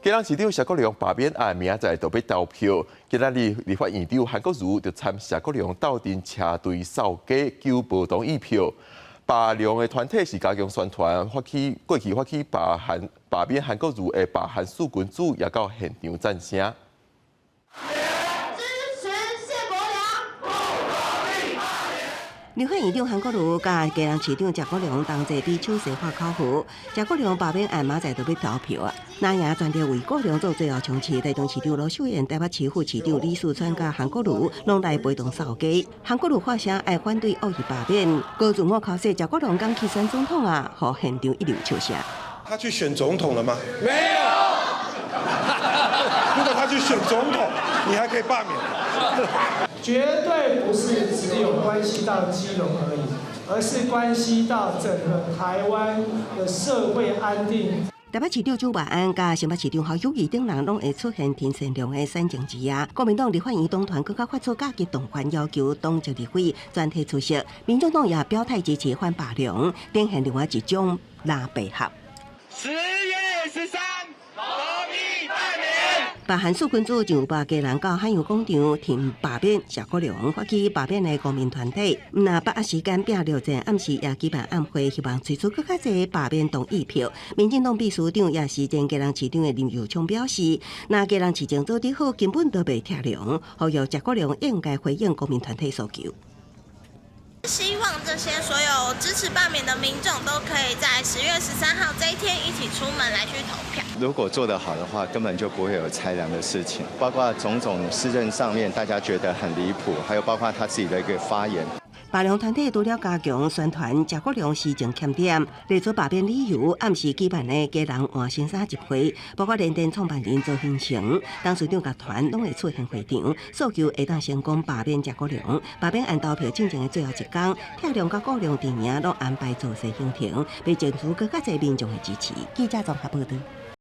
今日市长谢国良罢免案明仔载就要投票，今日立法院长韩国瑜就参谢国良斗阵车队扫街求无同意票。罢梁的团体是加强宣传，过去发起罢免韩国瑜的罢韩四君子也到现场赞声。 立法院长韩国瑜甲基隆市长谢国良同齐伫手势画口符，谢国良罢免案明仔载就要投票啊！那也全力为国良做最后冲刺。台中市长罗秀燕、台北市副市长李树川甲韩国瑜拢来陪同扫街。韩国瑜发声爱反对恶意罢免，高自我考试谢国良刚去选总统啊，互现场一流笑声。他去选总统了吗？没有。如果他去选总统，你还可以罢免。绝对不是只有关系到基隆而已，而是关系到整个台湾的社会安定。台北市长朱万安甲新北市长侯友宜等人拢会出现挺善良的选情之夜。国民党立法院党团更加发出加急动员，要求党籍立委全体出席。民众党也表态支持反罢梁，展现另外一种拉白合。10月13，同意罢免。罢韩四君子就把家人到海洋广场挺罢免谢国良，发起罢免的公民团体，那把握时间拼6阵，暗时也举办暗会，希望推出更加侪罢免同意票。民进党秘书长也是前家人市长的林佑昌表示，那家人市政做得好，根本都袂拆梁，呼吁谢国良应该回应公民团体诉求。 希望这些所有支持罢免的民众都可以在10月13号这一天一起出门来去投票。如果做得好的话，根本就不会有拆梁的事情。包括种种施政上面，大家觉得很离谱，还有包括他自己的一个发言。 罢梁团体除了加强宣传谢国良施政欠点，列出罢免理由，暗时举办的家人换新衫集会，包括联电创办人周兴成、董事长甲团拢会出现会场，诉求会当成功罢免谢国良。罢免案投票进行的最后一天，拆梁甲顾良阵营拢安排造势行程，被争取更加侪民众的支持。记者综合报道。